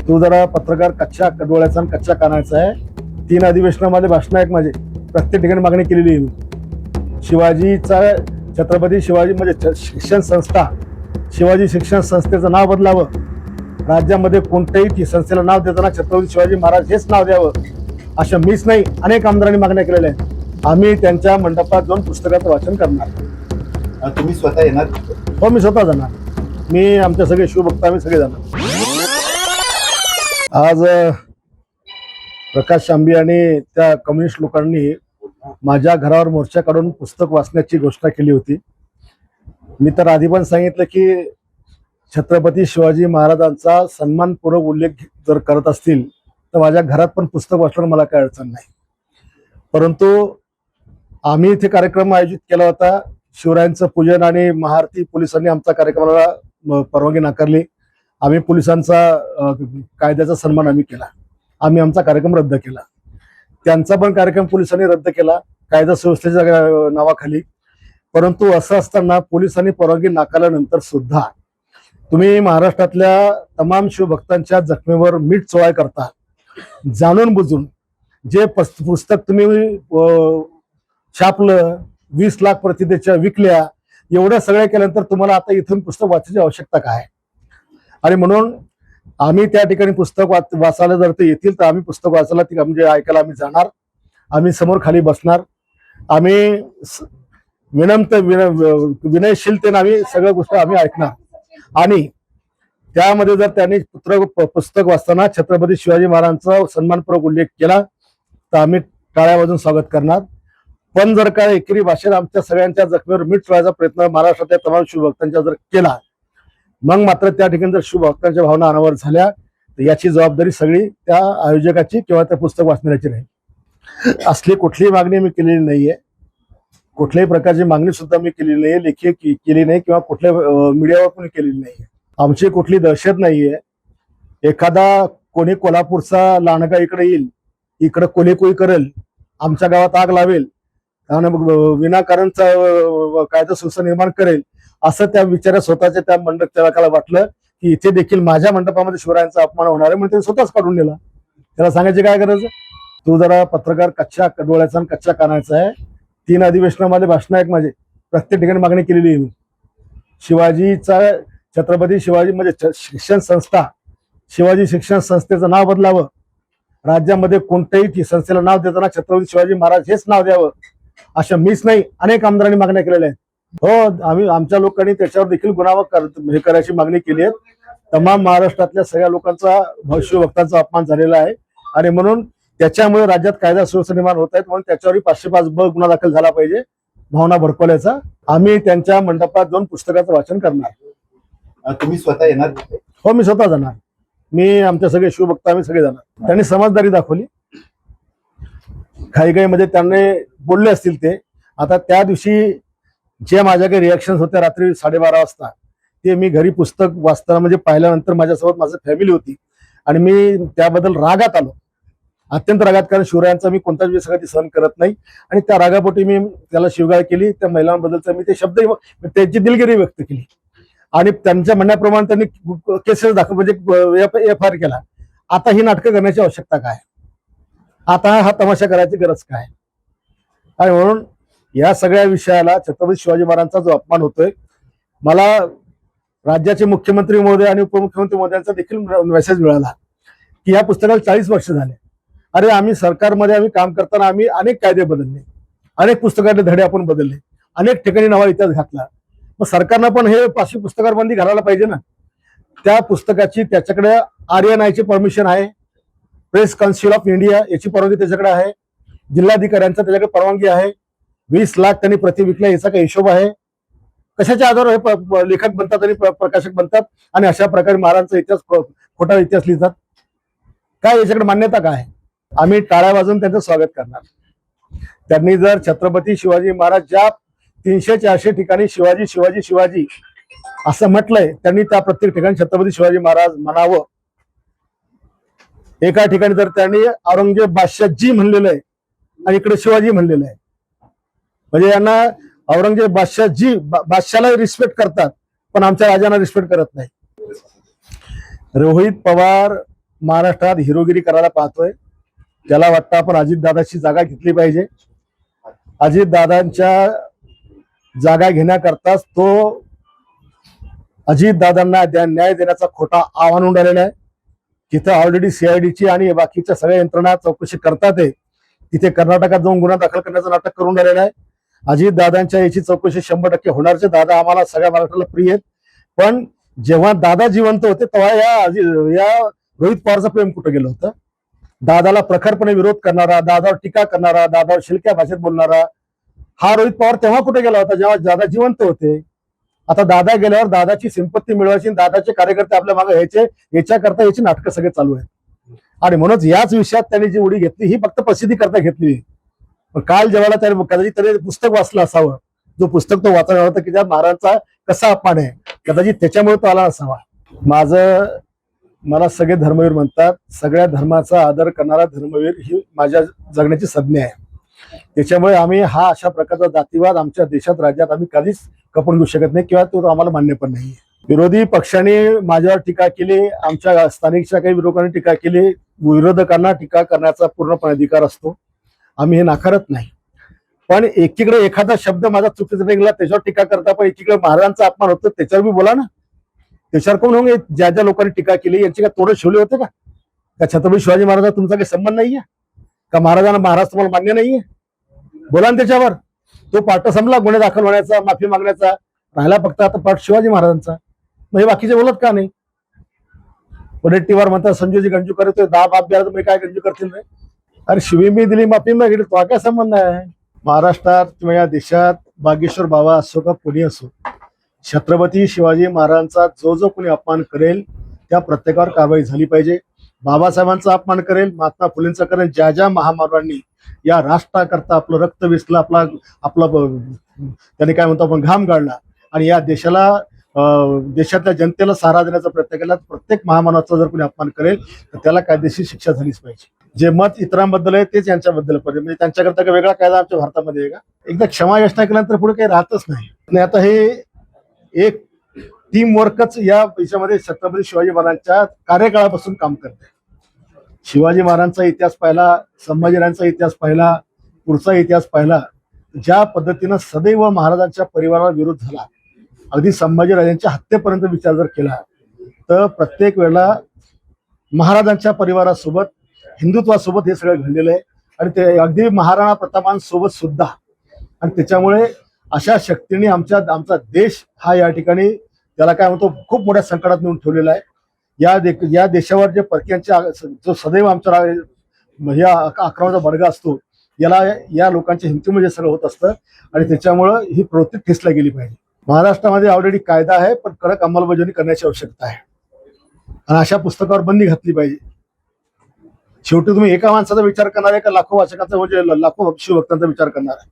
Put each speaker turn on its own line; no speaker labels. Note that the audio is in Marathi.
तू जरा पत्रकार कच्च्या डोळ्याचा आणि कच्च्या कानाचा आहे. 3 अधिवेशनामध्ये भाषण आहेत माझे, प्रत्येक ठिकाणी मागणी केलेली आहे मी. शिवाजीचा छत्रपती शिवाजी म्हणजे शिक्षण संस्था, शिवाजी शिक्षण संस्थेचं नाव बदलावं. राज्यामध्ये कोणत्याही संस्थेला नाव देताना छत्रपती शिवाजी महाराज हेच नाव द्यावं, अशा मीच नाही अनेक आमदारांनी मागण्या केलेल्या आहेत. आम्ही त्यांच्या मंडपात जाऊन पुस्तकाचं वाचन करणार.
तुम्ही स्वतः येणार?
हो, मी स्वतः जाणार. मी आमचे सगळे शिवभक्त आम्ही सगळे जाणार. आज प्रकाश आंबे आणि त्या कम्युनिस्ट लोकांनी माझ्या घरावर मोर्चा काढून पुस्तक वाचण्याची घोषणा केली होती. मी तर आधी पण सांगितलं की छत्रपती शिवाजी महाराजांचा सन्मानपूर्वक उल्लेख जर करत असतील तर माझ्या घरात पण पुस्तक वाचण्यावर मला काही अडचण नाही. परंतु आम्ही इथे कार्यक्रम आयोजित केला होता. शिवरायांचं पूजन आणि महाआरती, पोलिसांनी आमच्या कार्यक्रमाला परवानगी नाकारली. आम्ही पोलिसांचा कायद्याचा सन्मान आम्ही केला. आम्ही आमचा कार्यक्रम रद्द केला. त्यांचा पण कार्यक्रम पोलिसांनी रद्द केला कायदा सुव्यवस्थेच्या नावाखाली. परंतु असं असताना पोलिसांनी परवानगी नाकारल्यानंतर सुद्धा तुम्ही महाराष्ट्रातल्या तमाम शिवभक्तांच्या जखमेवर मीठ चोळाय करता. जाणून बुजून जे पुस्तक तुम्ही छापलं, 20 लाख प्रती त्याच्या विकल्या, एवढ्या सगळ्या केल्यानंतर तुम्हाला आता इथून पुस्तक वाचायची आवश्यकता काय? आणि म्हणून आम्ही त्या ठिकाणी पुस्तक वाचायला जर ते येतील तर आम्ही पुस्तक वाचायला म्हणजे ऐकायला आम्ही जाणार. आम्ही समोर खाली बसणार. आम्ही विनयशीलतेने आम्ही सगळ्या गोष्टी आम्ही ऐकणार. आणि त्यामध्ये जर त्यांनी पुस्तक वाचताना छत्रपती शिवाजी महाराजांचा सन्मानपूर्वक उल्लेख केला तर आम्ही टाळ्या वाजवून स्वागत करणार. पण जर का एकेरी भाषेत आमच्या सगळ्यांच्या जखमेवर मीठ चोळायचा प्रयत्न महाराष्ट्रातल्या तमाम शिवभक्तांच्या जर केला, मग मात्र त्या ठिकाणी जर शिवभक्तांच्या भावना अनावर झाल्या तर याची जबाबदारी सगळी त्या आयोजकाची किंवा त्या पुस्तक वाचणाऱ्याची नाही. असली कुठलीही मागणी मी केलेली नाहीये. कुठल्याही प्रकारची मागणी सुद्धा मी केलेली नाहीये, लेखी केली नाही किंवा कुठल्या मीडियावर पण केलेली नाहीये. आमची कुठली दहशत नाहीये. एखादा कोणी कोल्हापूरचा लांडगा इकडे येईल, इकडे कोलीकोई करेल, आमच्या गावात आग लावेल आणि विनाकारणचा कायदा सुव्यवस्था निर्माण करेल, असं त्या विचारात स्वतःच्या त्या मंडपाला वाटलं की इथे देखील माझ्या मंडपामध्ये शिवरायांचा अपमान होणार आहे, म्हणून त्यांनी स्वतःच काढून नेला. त्याला सांगायची काय गरज? तू जरा पत्रकार कच्च्या डोळ्याचा आणि कच्च्या कानाचा आहे. 3 अधिवेशनामध्ये भाषण आहेत माझे, प्रत्येक ठिकाणी मागणी केलेली आहे मी. शिवाजीचा छत्रपती शिवाजी म्हणजे शिक्षण संस्था, शिवाजी शिक्षण संस्थेचं नाव बदलावं. राज्यामध्ये कोणत्याही संस्थेला नाव देताना छत्रपती शिवाजी महाराज हेच नाव द्यावं, अशा मीच नाही अनेक आमदारांनी मागण्या केलेल्या आहेत. हो, आम्ही आमच्या लोकांनी त्याच्यावर देखील गुन्हा करायची मागणी केली आहे. तमाम महाराष्ट्रातल्या सगळ्या लोकांचा, शिवभक्तांचा अपमान झालेला आहे आणि म्हणून त्याच्यामुळे राज्यात कायदा सुव्यवस्था निर्माण होत आहेत. म्हणून त्याच्यावरही 505 गुन्हा दाखल झाला पाहिजे भावना भडकवल्याचा. आम्ही त्यांच्या मंडपात जाऊन पुस्तकाचं वाचन करणार.
तुम्ही स्वतः येणार?
हो, मी स्वतः जाणार. मी आमच्या सगळे शिवभक्त आम्ही सगळे जाणार. त्यांनी समजदारी दाखवली. काही मध्ये त्यांनी बोलले असतील ते. आता त्या दिवशी जे माझ्याकडे रिॲक्शन होत्या रात्री 12:30 वाजता, ते मी घरी पुस्तक वाचताना म्हणजे पाहिल्यानंतर माझ्यासोबत माझी फॅमिली होती आणि मी त्याबद्दल रागात आलो, अत्यंत रागात. कारण शिवरायांचा मी कोणताच विसंगती सहन करत नाही आणि त्या रागापोटी मी त्याला शिवगाळ केली. त्या महिलांबद्दलचा मी ते शब्द, त्यांची दिलगिरी व्यक्त केली आणि त्यांच्या म्हणण्याप्रमाणे त्यांनी केसेस दाखल म्हणजे FIR केला. आता ही नाटकं करण्याची आवश्यकता काय? आता हा तमाशा करायची गरज काय? आणि म्हणून या सगळ्या विषयाला छत्रपती शिवाजी महाराजांचा जो अपमान होतोय, मला राज्याचे मुख्यमंत्री महोदय आणि उपमुख्यमंत्री महोदयांचा देखील मेसेज मिळाला की या पुस्तकाला 40 वर्ष झाले. अरे, आम्ही सरकारमध्ये आम्ही काम करताना आम्ही अनेक कायदे बदलले, अनेक पुस्तकातले धडे आपण बदलले, अनेक ठिकाणी नवा इतिहास घातला. मग सरकारनं पण हे पाचवी पुस्तकावर बंदी घालायला पाहिजे ना. त्या पुस्तकाची त्याच्याकडे RNIची परमिशन आहे, प्रेस काउन्सिल ऑफ इंडिया याची परवानगी त्याच्याकडे आहे, जिल्हाधिकाऱ्यांचा त्याच्याकडे परवानगी आहे. 20 लाख त्यांनी प्रति विकल्या याचा काही हिशोब आहे? कशाच्या आधारावर हे लेखक बनतात आणि प्रकाशक बनतात आणि अशा प्रकारे महाराजांचा इतिहास, खोटा इतिहास लिहितात? काय याच्याकडे मान्यता काय? आम्ही टाळ्या वाजवून त्यांचं स्वागत करणार. त्यांनी जर छत्रपती शिवाजी महाराज ज्या 300-400 ठिकाणी शिवाजी शिवाजी शिवाजी असं म्हटलंय, त्यांनी त्या प्रत्येक ठिकाणी छत्रपती शिवाजी महाराज म्हणावं. एका ठिकाणी जर त्यांनी औरंगजेब बादशाहजी म्हणलेलं आहे आणि इकडे शिवाजी म्हणलेलं आहे, म्हणजे यांना औरंगजेब बादशाहला रिस्पेक्ट करतात पण आमच्या राजांना रिस्पेक्ट करत नाही. रोहित पवार महाराष्ट्रात हिरोगिरी करायला पाहतोय. त्याला वाटतं आपण अजितदादाची जागा घेतली पाहिजे. अजितदादांच्या जागा घेण्याकरताच तो अजितदादांना न्याय देण्याचा खोटा आव्हान उडालेला आहे. तिथं ऑलरेडी सीआयडीची आणि बाकीच्या सगळ्या यंत्रणा चौकशी करतात आहे. तिथे कर्नाटकात जाऊन गुन्हा दाखल करण्याचं नाटक करून राहिलेलं आहे. अजितदादांच्या याची चौकशी 100% होणारच. दादा आम्हाला सगळ्या महाराष्ट्राला प्रिय आहेत. पण जेव्हा दादा जिवंत होते तेव्हा या रोहित पवारचं प्रेम कुठं गेलं होतं? दादाला प्रखरपणे विरोध करणारा, दादावर टीका करणारा, दादावर शिलक्या भाषेत बोलणारा हा रोहित पवार तेव्हा कुठे गेला होता? जेव्हा दादा जिवंत होते. आता दादा गेल्यावर दादाची संपत्ती मिळवायची, दादाचे कार्यकर्ते आपल्या मागे यायचे, याच्याकरता याची नाटकं सगळे चालू आहेत. आणि म्हणूनच याच विषयात त्यांनी जी उडी घेतली ही फक्त प्रसिद्धी करता घेतली. पण काल जेव्हा त्याने कदाचित त्याने पुस्तक वाचलं असावं, जो पुस्तक तो वाचला होता की त्या महाराजांचा कसा अपमान आहे, कदाचित त्याच्यामुळे तो आला असावा. मला सगळे धर्मवीर म्हणतात. सगळ्या धर्माचा आदर करणारा धर्मवीर ही माझ्या जगण्याची संज्ञा आहे. त्याच्यामुळे आम्ही हा अशा प्रकारचा जातीवाद आमच्या देशात राज्यात आम्ही कधीच खपून घेऊ शकत नाही किंवा तो आम्हाला मान्य पण नाही. विरोधी पक्षाने माझ्यावर टीका केली, आमच्या स्थानिकच्या काही विरोधकांनी टीका केली. विरोधकांना टीका करण्याचा पूर्णपणे अधिकार असतो, आम्ही हे नाकारत नाही. पण एकीकडे एखादा शब्द माझा चुकीचा निघाला त्याच्यावर टीका करता, पण एकीकडे महाराजांचा अपमान होतो त्याच्यावर मी बोला ना. त्याच्यावर कोण होऊन ज्या ज्या लोकांनी टीका केली यांची काय तोडे शिवले होते का? छत्रपती शिवाजी महाराज तुमचा काही संबंध नाहीये का? महाराजांना महाराज तुम्हाला मान्य नाहीये? बोला ना त्याच्यावर. तो पाठ संपला गुन्हे दाखल होण्याचा, माफी मागण्याचा. राहिला फक्त आता पाठ शिवाजी महाराजांचा. मग हे बाकीचे बोलत का नाही? वडेट्टीवार म्हणतात संजयजी गंजूकर येतोय 10 बाप द्यायला तुम्ही काय गंजू करतील रे? अरे शिवी मी दिली माफी मागितली, तो काय संबंध आहे? महाराष्ट्रात किंवा या देशात बागेश्वर बाबा असो का कोणी असो, छत्रपती शिवाजी महाराजांचा जो जो कोणी अपमान करेल त्या प्रत्येकावर कारवाई झाली पाहिजे. बाबासाहेबांचा अपमान करेल, महात्मा फुलेंचा करेल, ज्या ज्या महामानवांनी या राष्ट्राकरता आपलं रक्त वेचलं, आपलं त्याने काय म्हणतो आपण घाम गाळला आणि या देशाला देशातल्या जनतेला सहारा देण्याचा प्रयत्न केला, प्रत्येक महामानवाचा जर कोणी अपमान करेल तर त्याला कायदेशीर शिक्षा झालीच पाहिजे. जे मत इतरांबद्दल आहे तेच यांच्याबद्दल पाहिजे. म्हणजे त्यांच्याकरता काही वेगळा कायदा आमच्या भारतामध्ये आहे का? एकदा क्षमा याचना केल्यानंतर पुढे काही राहतच नाही. आणि आता हे एक टीम वर्कच या देशामध्ये छत्रपती शिवाजी महाराजांच्या कार्यकाळापासून काम करते. शिवाजी महाराजांचा इतिहास पाहिला, संभाजीराजांचा इतिहास पाहिला, पुढचा इतिहास पाहिला, ज्या पद्धतीनं सदैव महाराजांच्या परिवाराला विरोध झाला, अगदी संभाजीराजांच्या हत्येपर्यंत विचार जर केला तर प्रत्येक वेळेला महाराजांच्या परिवारासोबत हिंदुत्वासोबत हे सगळं घडलेलं आहे. आणि ते अगदी महाराणा प्रतापांसोबत सुद्धा. आणि त्याच्यामुळे अशा शक्तीने आमचा देश हा या ठिकाणी त्याला काय म्हणतो खूप मोठ्या संकटात नेऊन ठेवलेला आहे. या देशावर जे परक्यांच्या जो सदैव आमच्या या आक्रमणाचा बडगा असतो, या लोकांच्या हिमतीमध्ये सगळं होत असतं. आणि त्याच्यामुळं ही प्रवृत्ती ठेचला गेली पाहिजे. महाराष्ट्रामध्ये ऑलरेडी कायदा आहे, पण कडक अंमलबजावणी करण्याची आवश्यकता आहे. आणि अशा पुस्तकावर बंदी घातली पाहिजे. शेवटी तुम्ही एका माणसाचा विचार करणार आहे का लाखो वाचकांचा, म्हणजे लाखो शिवभक्तांचा विचार करणार आहे?